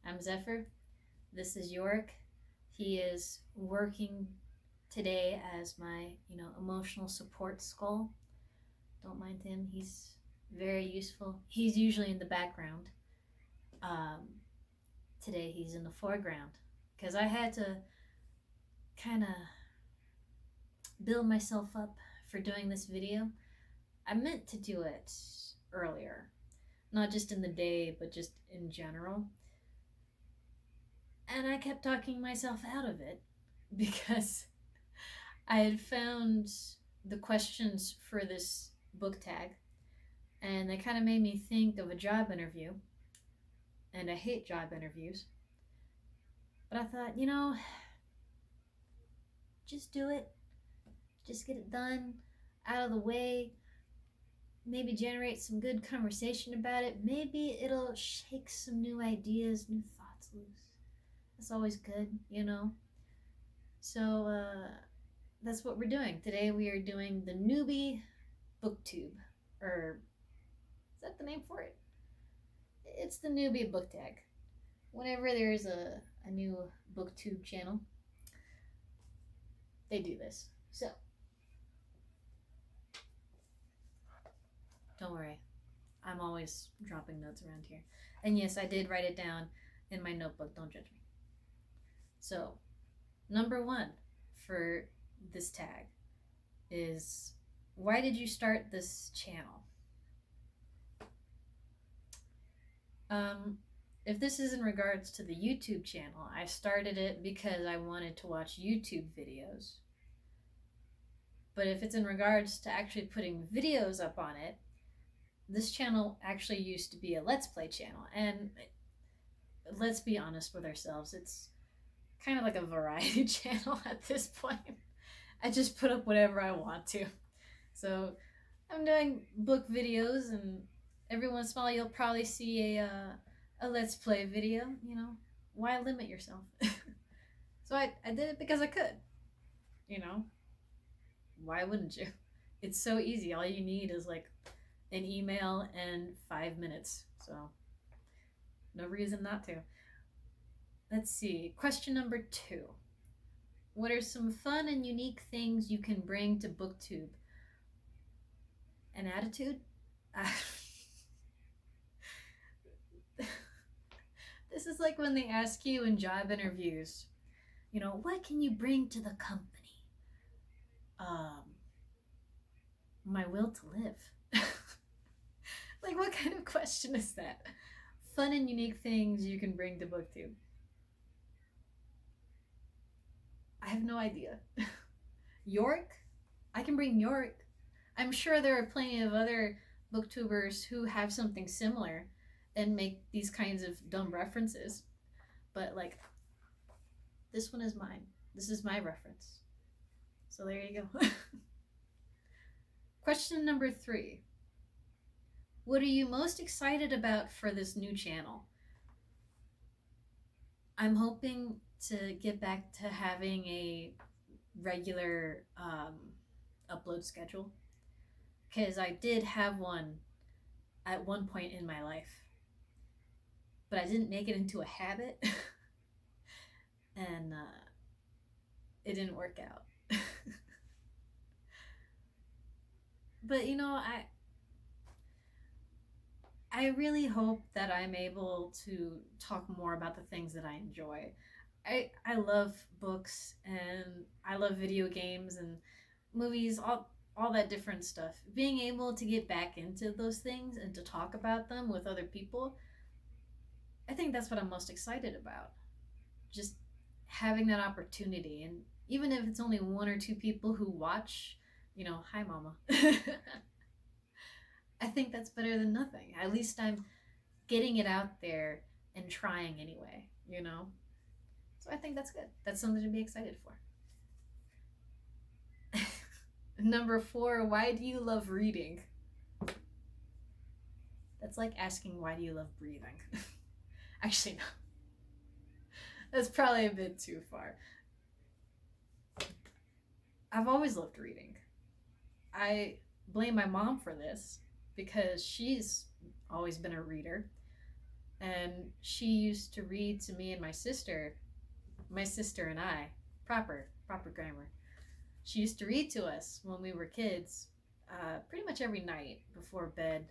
I'm Zephyr. This is Yorick. He is working today as my, emotional support skull. Don't mind him. He's very useful. He's usually in the background. Um, Today he's in the foreground because I had to kind of build myself up for doing this video. I meant to do it earlier, not just in the day, but just in general. And I kept talking myself out of it because I had found the questions for this book tag, and they kind of made me think of a job interview. And I hate job interviews. But I thought, just do it. Just get it done, out of the way. Maybe generate some good conversation about it. Maybe it'll shake some new ideas, new thoughts loose. That's always good, So that's what we're doing. Today we are doing the Newbie Booktube. Or is that the name for it? It's the Newbie Book Tag. Whenever there's a new Booktube channel, they do this. So, don't worry. I'm always dropping notes around here. And yes, I did write it down in my notebook. Don't judge me. So, number 1 for this tag is, why did you start this channel? If this is in regards to the YouTube channel, I started it because I wanted to watch YouTube videos. But if it's in regards to actually putting videos up on it, this channel actually used to be a Let's Play channel. And let's be honest with ourselves, it's kind of like a variety channel at this point. I just put up whatever I want to. So I'm doing book videos, and every once in a while you'll probably see a Let's Play video. Why limit yourself? So I did it because I could. Why wouldn't you? It's so easy. All you need is like an email and 5 minutes. So no reason not to. Let's see. Question number 2. What are some fun and unique things you can bring to BookTube? An attitude? This is like when they ask you in job interviews, what can you bring to the company? My will to live. Like, what kind of question is that? Fun and unique things you can bring to BookTube. I have no idea. Yorick? I can bring Yorick. I'm sure there are plenty of other booktubers who have something similar and make these kinds of dumb references. But, this one is mine. This is my reference. So there you go. Question number 3. What are you most excited about for this new channel? I'm hoping to get back to having a regular upload schedule, because I did have one at one point in my life, but I didn't make it into a habit. And it didn't work out. But I really hope that I'm able to talk more about the things that I enjoy. I love books, and I love video games and movies, all that different stuff. Being able to get back into those things and to talk about them with other people, I think that's what I'm most excited about. Just having that opportunity. And even if it's only 1 or 2 people who watch, hi mama. I think that's better than nothing. At least I'm getting it out there and trying anyway, So I think that's good. That's something to be excited for. Number 4, why do you love reading? That's like asking, why do you love breathing? Actually, no. That's probably a bit too far. I've always loved reading. I blame my mom for this because she's always been a reader. And she used to read to me and my sister and I, proper grammar. She used to read to us when we were kids, pretty much every night before bed.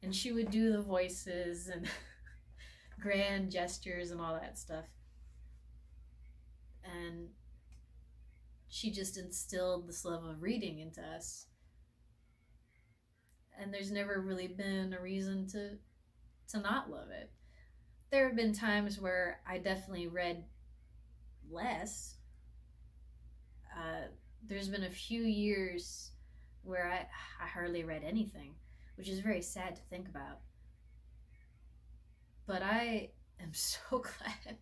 And she would do the voices and grand gestures and all that stuff. And she just instilled this love of reading into us. And there's never really been a reason to not love it. There have been times where I definitely read less. There's been a few years where I hardly read anything, which is very sad to think about. But I am so glad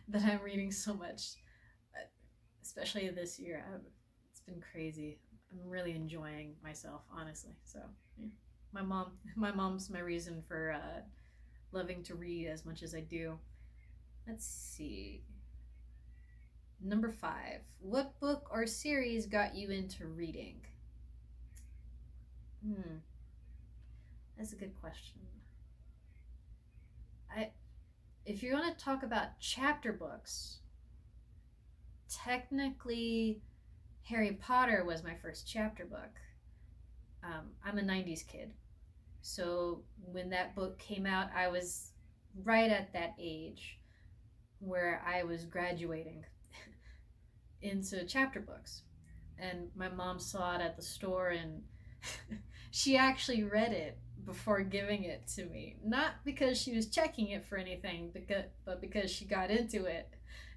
that I'm reading so much, especially this year. It's been crazy. I'm really enjoying myself, honestly. So yeah. My mom's my reason for loving to read as much as I do. Let's see. Number 5. What book or series got you into reading? That's a good question. If you're going to talk about chapter books, technically Harry Potter was my first chapter book. I'm a 90s kid. So when that book came out, I was right at that age where I was graduating into chapter books. And my mom saw it at the store, and she actually read it before giving it to me. Not because she was checking it for anything, but because she got into it,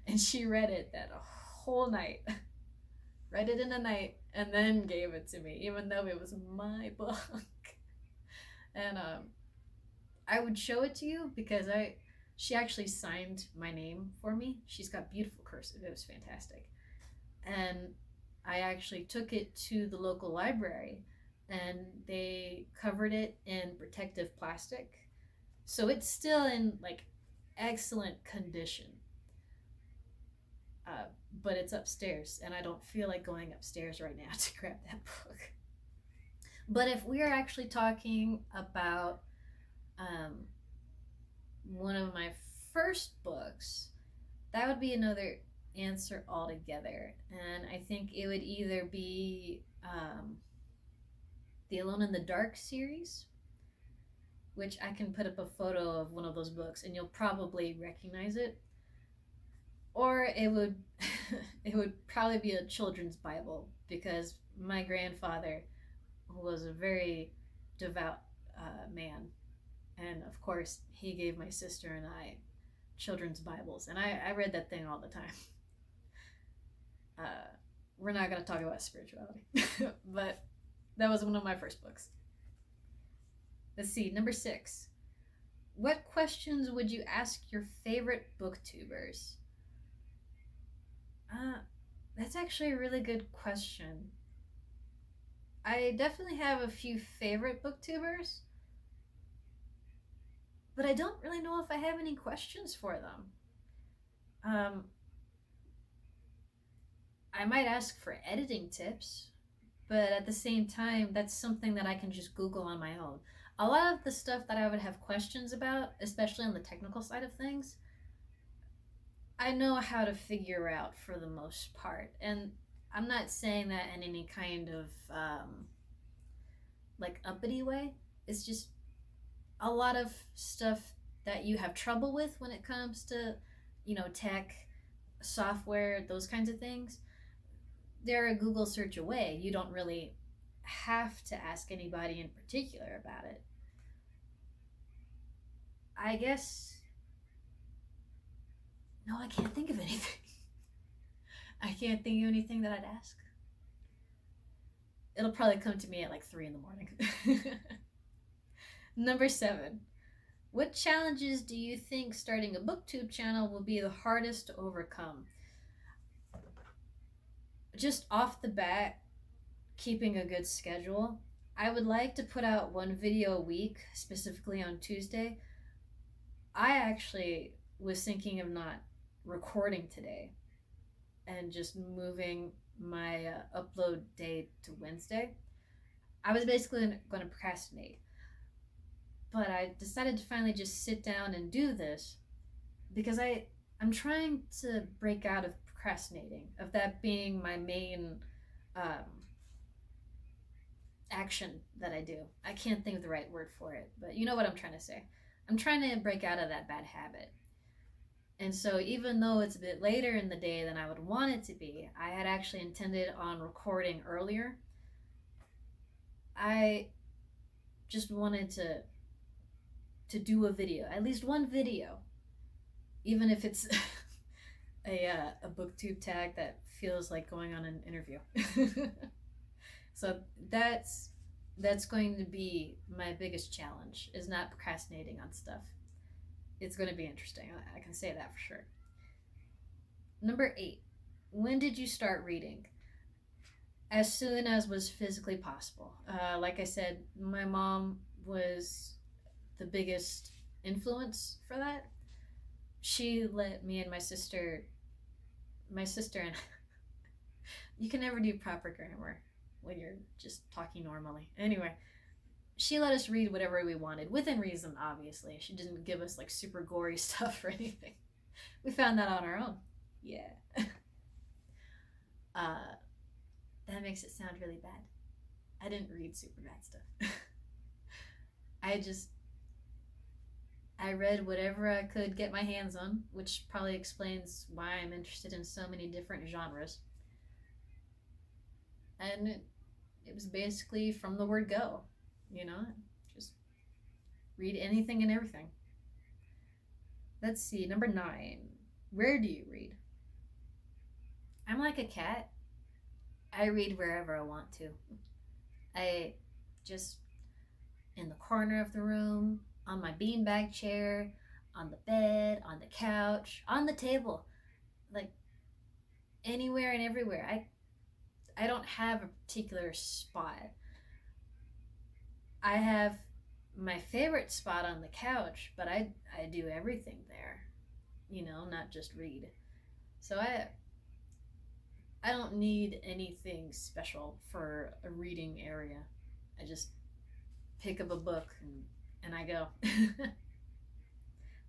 and she read it that whole night. Read it in a night, and then gave it to me, even though it was my book. And I would show it to you because she actually signed my name for me. She's got beautiful cursive. It was fantastic. And I actually took it to the local library, and they covered it in protective plastic. So it's still in like excellent condition. But it's upstairs, and I don't feel like going upstairs right now to grab that book. But if we are actually talking about one of my first books, that would be another answer altogether. And I think it would either be the Alone in the Dark series, which I can put up a photo of one of those books and you'll probably recognize it. Or it would it would probably be a children's Bible, because my grandfather was a very devout man, and of course he gave my sister and I children's Bibles, and I read that thing all the time. We're not going to talk about spirituality, but that was one of my first books. Let's see, number 6. What questions would you ask your favorite booktubers? That's actually a really good question. I definitely have a few favorite booktubers, but I don't really know if I have any questions for them. I might ask for editing tips, but at the same time, that's something that I can just Google on my own. A lot of the stuff that I would have questions about, especially on the technical side of things, I know how to figure out for the most part. And I'm not saying that in any kind of like uppity way. It's just a lot of stuff that you have trouble with when it comes to, tech, software, those kinds of things. They're a Google search away. You don't really have to ask anybody in particular about it. I guess. No, I can't think of anything. I can't think of anything that I'd ask. It'll probably come to me at like 3 a.m. Number 7. What challenges do you think starting a booktube channel will be the hardest to overcome? Just off the bat, keeping a good schedule. I would like to put out 1 video a week, specifically on Tuesday. I actually was thinking of not recording today and just moving my upload date to Wednesday. I was basically going to procrastinate. But I decided to finally just sit down and do this because I'm trying to break out of procrastinating, of that being my main um, action that I do. I can't think of the right word for it, but you know what I'm trying to say. I'm trying to break out of that bad habit. And so, even though it's a bit later in the day than I would want it to be, I had actually intended on recording earlier. I just wanted to do a video, at least one video, even if it's a Booktube tag that feels like going on an interview. So that's going to be my biggest challenge, is not procrastinating on stuff. It's going to be interesting. I can say that for sure. Number 8. When did you start reading? As soon as was physically possible. Like I said, my mom was the biggest influence for that. She let me and my sister and you can never do proper grammar when you're just talking normally. Anyway, she let us read whatever we wanted, within reason, obviously. She didn't give us like super gory stuff or anything. We found that on our own. Yeah. That makes it sound really bad. I didn't read super bad stuff. I read whatever I could get my hands on, which probably explains why I'm interested in so many different genres. And it was basically from the word go, just read anything and everything. Let's see, number 9. Where do you read? I'm like a cat. I read wherever I want to. I just in the corner of the room, on my beanbag chair, on the bed, on the couch, on the table, like anywhere and everywhere. I don't have a particular spot. I have my favorite spot on the couch, but I do everything there, not just read. So I don't need anything special for a reading area. I just pick up a book and I go.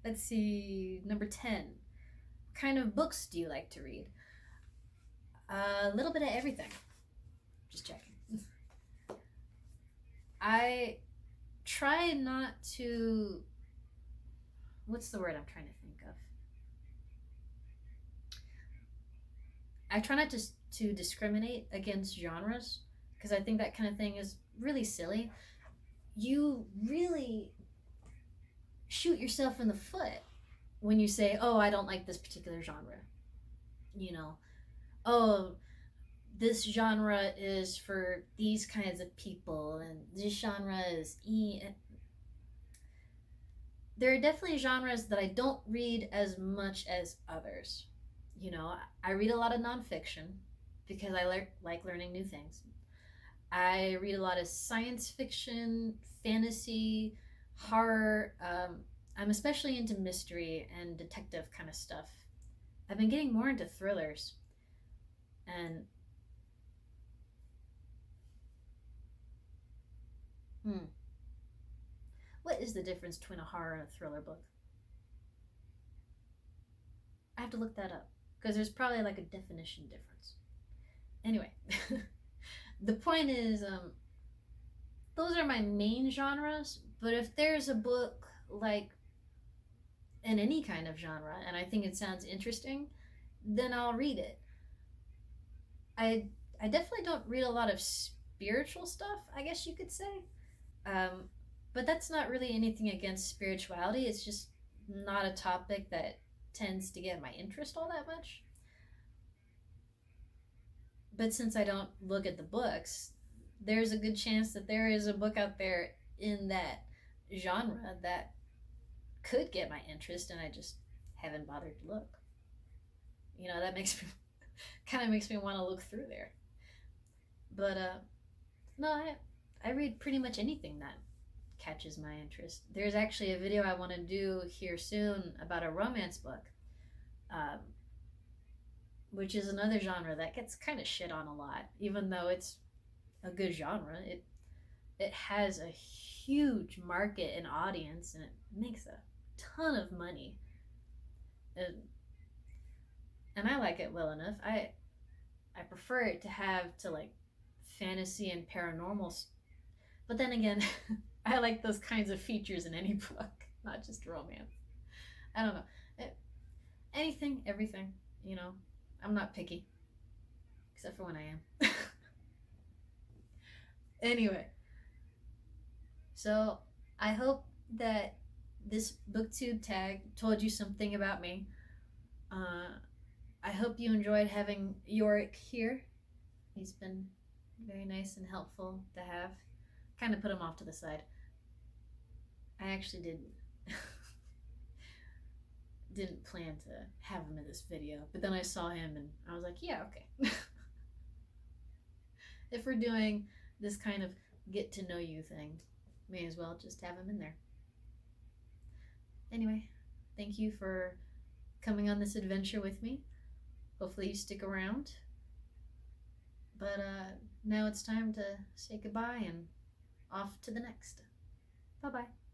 Let's see, number 10. What kind of books do you like to read? A little bit of everything. Just checking. I try not to... What's the word I'm trying to think of? I try not to discriminate against genres, because I think that kind of thing is really silly. You really shoot yourself in the foot when you say, oh, I don't like this particular genre. Oh, this genre is for these kinds of people, and this genre is There are definitely genres that I don't read as much as others. I read a lot of nonfiction because I like learning new things. I read a lot of science fiction, fantasy, horror. I'm especially into mystery and detective kind of stuff. I've been getting more into thrillers. And what is the difference between a horror and a thriller book? I have to look that up, because there's probably like a definition difference. Anyway, the point is, those are my main genres, but if there's a book like in any kind of genre and I think it sounds interesting, then I'll read it. I definitely don't read a lot of spiritual stuff, I guess you could say. But that's not really anything against spirituality. It's just not a topic that tends to get my interest all that much. But since I don't look at the books, there's a good chance that there is a book out there in that genre that could get my interest, and I just haven't bothered to look. That makes me want to look through there. But no, I read pretty much anything that catches my interest. There's actually a video I want to do here soon about a romance book, which is another genre that gets kind of shit on a lot, even though it's a good genre. it has a huge market and audience, and it makes a ton of money. And I like it well enough. I prefer it to have to like fantasy and paranormal, but then again, I like those kinds of features in any book, not just romance. I don't know. Anything, everything, you know. I'm not picky, except for when I am. Anyway, so I hope that this booktube tag told you something about me. I hope you enjoyed having Yorick here. He's been very nice and helpful to have. Kind of put him off to the side. I actually didn't plan to have him in this video, but then I saw him and I was like, yeah, okay. If we're doing this kind of get to know you thing, may as well just have him in there. Anyway, thank you for coming on this adventure with me. Hopefully you stick around. But now it's time to say goodbye and off to the next. Bye-bye.